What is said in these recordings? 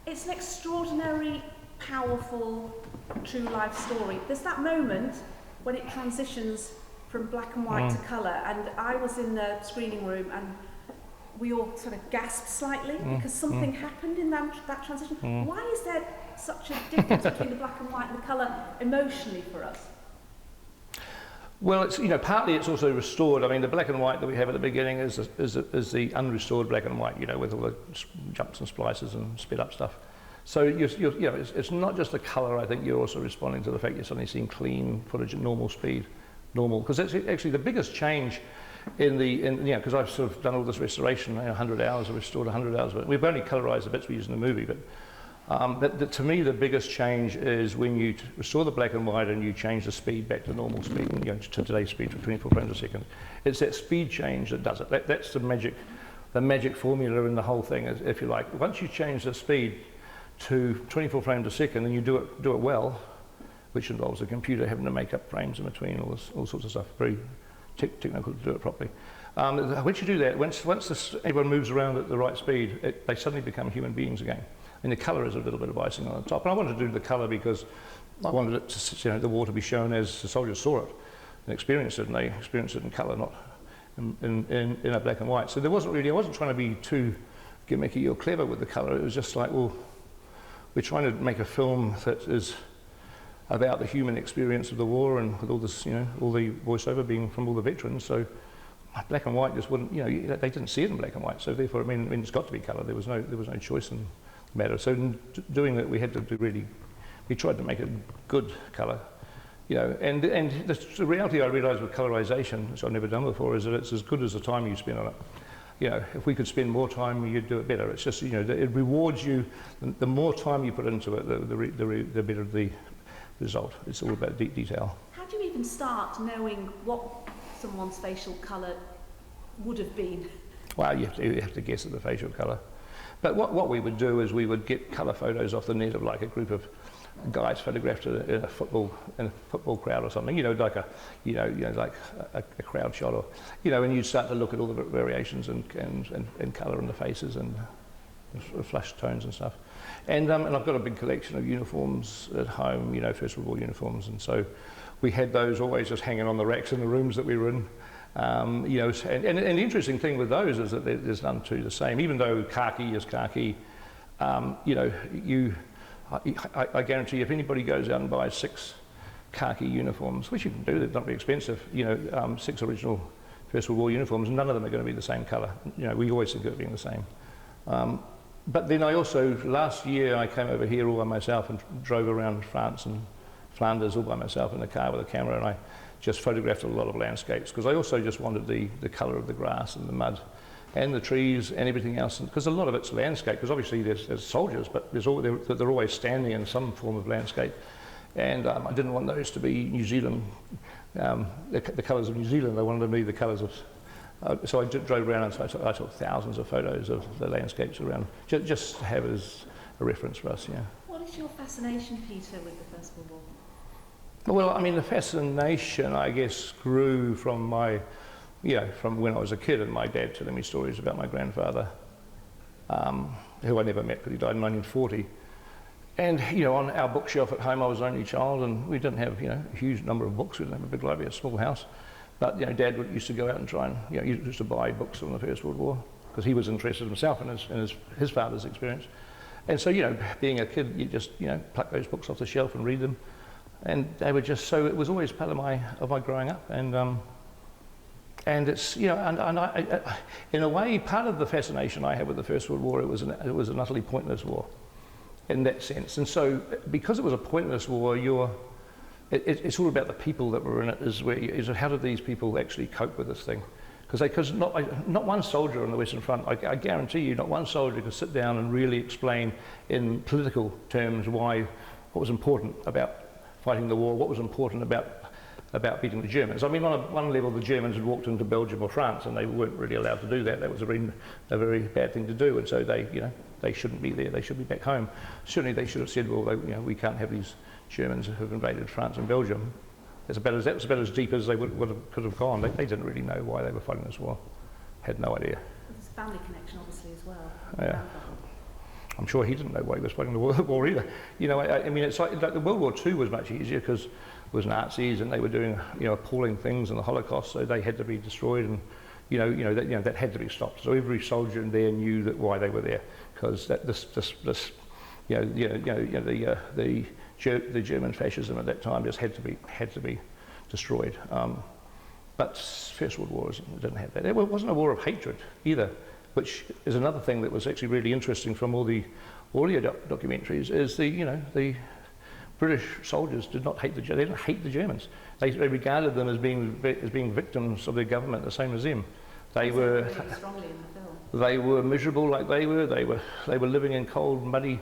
It's an extraordinary, powerful, true life story. There's that moment when it transitions from black and white to colour, and I was in the screening room and we all sort of gasped slightly because something happened in that transition. Why is there such a difference between the black and white and the colour emotionally for us? Well, it's, you know, partly it's also restored. I mean, the black and white that we have at the beginning is the unrestored black and white, you know, with all the jumps and splices and sped up stuff. So you know, it's not just the colour. I think you're also responding to the fact you're suddenly seeing clean footage at normal speed, because that's actually the biggest change you know, because I've sort of done all this restoration, you know, 100 hours, I've restored 100 hours, but we've only colorised the bits we use in the movie. But to me, the biggest change is when you restore the black and white and you change the speed back to normal speed, you know, to today's speed for 24 frames a second. It's that speed change that does it. That's the magic formula in the whole thing, if you like. Once you change the speed to 24 frames a second and you do it well, which involves the computer having to make up frames in between, all sorts of stuff, very technical to do it properly. Once you do that, once everyone moves around at the right speed, they suddenly become human beings again. And the colour is a little bit of icing on the top. And I wanted to do the colour because I wanted it to, you know, the war to be shown as the soldiers saw it and experienced it, and they experienced it in colour, not in a black and white. So there wasn't really, I wasn't trying to be too gimmicky or clever with the colour. It was just like, well, we're trying to make a film that is about the human experience of the war, and with all this, you know, all the voiceover being from all the veterans. So black and white just wouldn't, you know, they didn't see it in black and white. So therefore, I mean it's got to be colour. There was no choice in the matter. So in doing that, we had to do we tried to make it good colour, you know. And the reality I realised with colorisation, which I've never done before, is that it's as good as the time you spend on it. You know, if we could spend more time, you'd do it better. It's just, you know, it rewards you. The more time you put into it, the better the result. It's all about detail. How do you even start knowing what someone's facial colour would have been? Well, you have to guess at the facial colour. But what we would do is we would get colour photos off the net of like a group of guys photographed in a football crowd or something. You know, like a crowd shot, or, you know, and you'd start to look at all the variations and colour in the faces and flush tones and stuff. And I've got a big collection of uniforms at home, you know, First World War uniforms, and so we had those always just hanging on the racks in the rooms that we were in. You know, and the interesting thing with those is that there's none two the same. Even though khaki is khaki, you know, I guarantee if anybody goes out and buys 6 khaki uniforms, which you can do, they're not very expensive, you know, 6 original First World War uniforms, none of them are going to be the same colour. You know, we always think of it being the same. But then I also, last year I came over here all by myself and drove around France and Flanders all by myself in the car with a camera, and I just photographed a lot of landscapes, because I also just wanted the colour of the grass and the mud and the trees and everything else, because a lot of it's landscape, because obviously there's soldiers, but they're always standing in some form of landscape, and I didn't want those to be New Zealand, the colours of New Zealand. I wanted them to be the colours of, so I drove around and so I took thousands of photos of the landscapes around, just to have as a reference for us, yeah. What is your fascination, Peter, with the First World War? Well, I mean, the fascination, I guess, grew from from when I was a kid and my dad telling me stories about my grandfather, who I never met because he died in 1940. And, you know, on our bookshelf at home, I was the only child, and we didn't have, you know, a huge number of books. We didn't have a big library, a small house. But, you know, Dad used to go out and try and, you know, he used to buy books from the First World War because he was interested himself in his father's experience. And so, you know, being a kid, you just, you know, pluck those books off the shelf and read them. And they were just, so it was always part of my growing up, and it's, you know, and I, in a way, part of the fascination I had with the First World War, it was an utterly pointless war, in that sense. And so, because it was a pointless war, it's all about the people that were in it. Is how did these people actually cope with this thing? Because not one soldier on the Western Front, I guarantee you, not one soldier could sit down and really explain in political terms what was important about fighting the war, what was important about beating the Germans. I mean, on one level, the Germans had walked into Belgium or France, and they weren't really allowed to do that. That was a very bad thing to do, and so they shouldn't be there. They should be back home. Certainly, they should have said, well, you know, we can't have these Germans who've invaded France and Belgium. That's about as deep as they could have gone. They didn't really know why they were fighting this war. Had no idea. There's a family connection, obviously, as well. Yeah. I'm sure he didn't know why he was fighting the war either. You know, I mean, it's like the World War II was much easier because it was Nazis and they were doing, you know, appalling things in the Holocaust, so they had to be destroyed, and that had to be stopped. So every soldier in there knew that why they were there, because the German fascism at that time just had to be destroyed. But First World War didn't have that. It wasn't a war of hatred either, which is another thing that was actually really interesting from all the audio documentaries. Is the British soldiers did not hate they didn't hate the Germans. They regarded them as being victims of their government, the same as them. They were really strongly in the film. They were miserable like they were. They were living in cold, muddy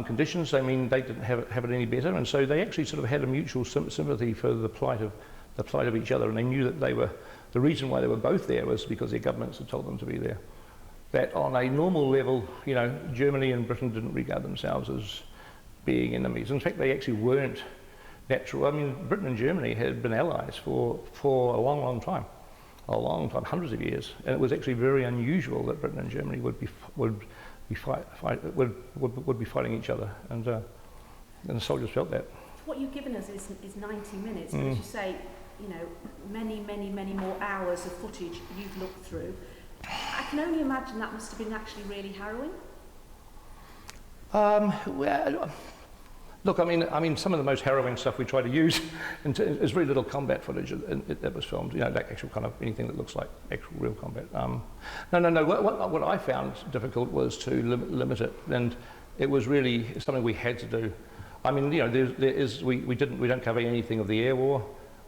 conditions. I mean, they didn't have it any better, and so they actually sort of had a mutual sympathy for the plight of each other, and they knew that the reason why they were both there was because their governments had told them to be there. That on a normal level, you know, Germany and Britain didn't regard themselves as being enemies. In fact, they actually weren't natural. I mean, Britain and Germany had been allies for a long time, hundreds of years, and it was actually very unusual that Britain and Germany would be fighting each other, and the soldiers felt that. What you've given us is 90 minutes, but as you say, you know, many more hours of footage you've looked through. I can only imagine that must have been actually really harrowing. Well, look, I mean, some of the most harrowing stuff we try to use is very little combat footage that was filmed. You know, like actual kind of anything that looks like actual real combat. No. What I found difficult was to limit it, and it was really something we had to do. I mean, you know, we don't cover anything of the air war.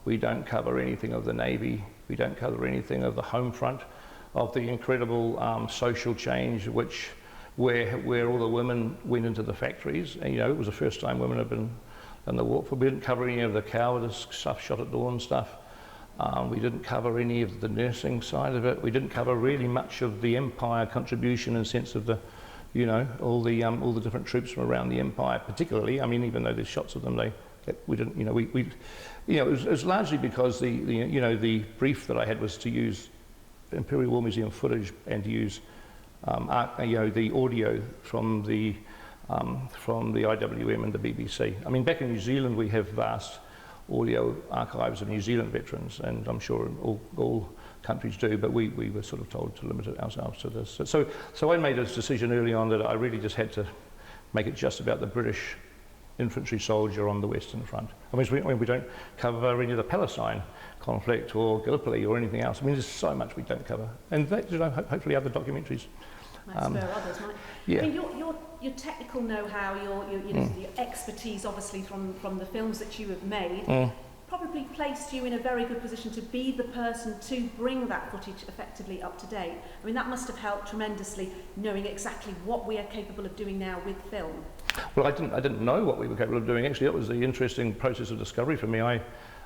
We don't cover anything of the Navy. We don't cover anything of the home front, of the incredible social change where all the women went into the factories. And, you know, it was the first time women had been in the war. We didn't cover any of the cowardice stuff, shot at dawn stuff. We didn't cover any of the nursing side of it. We didn't cover really much of the Empire contribution in the sense of the, you know, all the different troops from around the Empire, particularly. I mean, even though there's shots of them, we didn't, you know, it was largely because the brief that I had was to use Imperial War Museum footage and to use the audio from the IWM and the BBC. I mean, back in New Zealand, we have vast audio archives of New Zealand veterans, and I'm sure all countries do, but we were sort of told to limit it ourselves to this. So I made this decision early on that I really just had to make it just about the British infantry soldier on the Western Front. I mean, we don't cover any of the Palestine conflict or Gallipoli or anything else. I mean, there's so much we don't cover, and that, you know, hopefully other documentaries might spur others, might. Yeah. I mean, your technical know-how, your expertise, obviously from the films that you have made, probably placed you in a very good position to be the person to bring that footage effectively up to date. I mean, that must have helped tremendously, knowing exactly what we are capable of doing now with film. Well, I didn't know what we were capable of doing. Actually, that was the interesting process of discovery for me. I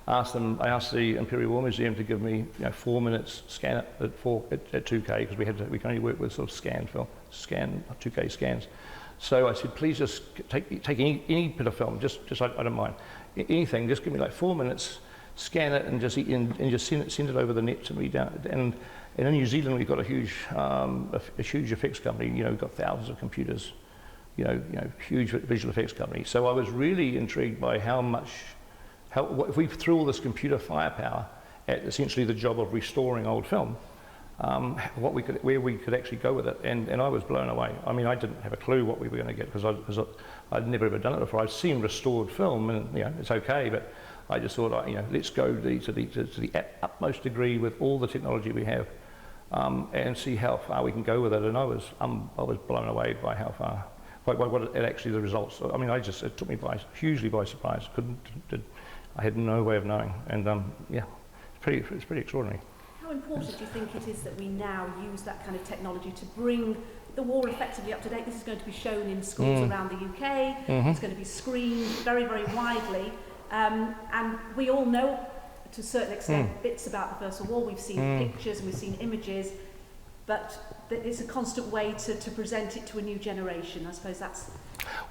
asked the Imperial War Museum to give me 4 minutes scan it at 2K, because we can only work with sort of scanned film, 2K scans. So I said, please just take any bit of film, just I don't mind anything. Just give me like 4 minutes, scan it, and just send it over the net to me down. And in New Zealand, we've got a huge effects company. You know, we've got thousands of computers. You know, huge visual effects company. So I was really intrigued by if we threw all this computer firepower at essentially the job of restoring old film, where we could actually go with it, and I was blown away. I mean, I didn't have a clue what we were going to get, because I'd never ever done it before. I'd seen restored film, and you know, it's okay, but I just thought, let's go to the utmost degree with all the technology we have, and see how far we can go with it. And I was blown away by how far. What it actually the results. I mean, it took me hugely by surprise. I had no way of knowing, and it's pretty extraordinary. How important do you think it is that we now use that kind of technology to bring the war effectively up to date? This is going to be shown in schools around the UK. It's going to be screened very, very widely, and we all know, to a certain extent, bits about the First World War. We've seen pictures and we've seen images. But it's a constant way to present it to a new generation. I suppose that's...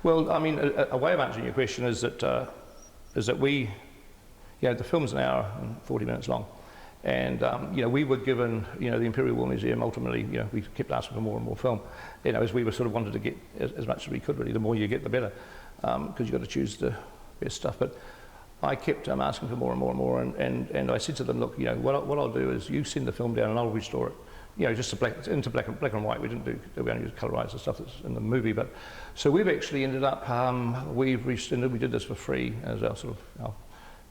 Well, I mean, a way of answering your question is that we, the film's an hour and 40 minutes long, And you know, we were given, you know, the Imperial War Museum ultimately, you know, we kept asking for more and more film, you know, as we were sort of wanted to get as much as we could really. The more you get, the better, because you've got to choose the best stuff. But I kept asking for more and more and more, and I said to them, look, you know, what I'll do is you send the film down and I'll restore it. You know, just into black and white. We only used colourised the stuff that's in the movie. But so we've actually ended up, we did this for free as our sort of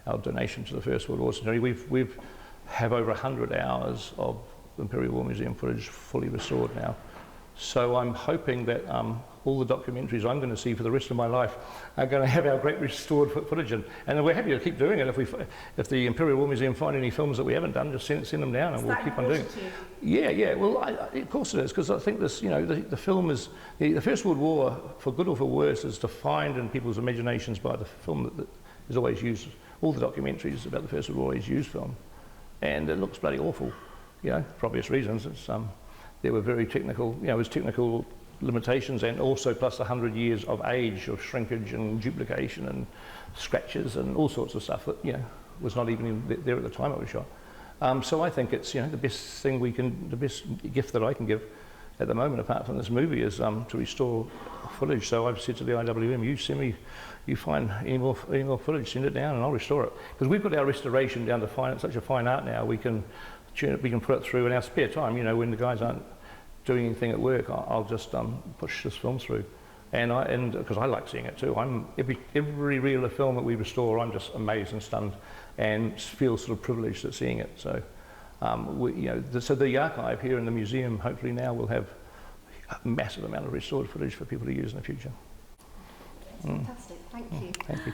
our donation to the First World War Centenary. We've have over 100 hours of Imperial War Museum footage fully restored now. So I'm hoping that all the documentaries I'm going to see for the rest of my life are going to have our great restored footage in. And we're happy to keep doing it. If the Imperial War Museum find any films that we haven't done, just send them down and we'll keep on doing it. Yeah. Well, of course it is, because I think this, you know, the film is, the First World War, for good or for worse, is defined in people's imaginations by the film that is always used. All the documentaries about the First World War always use film. And it looks bloody awful, you know, for obvious reasons. It's, there were very technical, you know, it was technical limitations, and also plus 100 years of age of shrinkage and duplication and scratches and all sorts of stuff that, you know, was not even there at the time it was shot. So I think it's, you know, the best thing the best gift that I can give at the moment, apart from this movie, is to restore footage. So I've said to the IWM, you find any more footage, send it down and I'll restore it. Because we've got our restoration down to such a fine art now, we can tune it, we can put it through in our spare time, you know, when the guys aren't doing anything at work, I'll just push this film through. And because I like seeing it too. Every reel of film that we restore, I'm just amazed and stunned and feel sort of privileged at seeing it. So, you know, so the archive here in the museum hopefully now will have a massive amount of restored footage for people to use in the future. Fantastic, thank you. Thank you.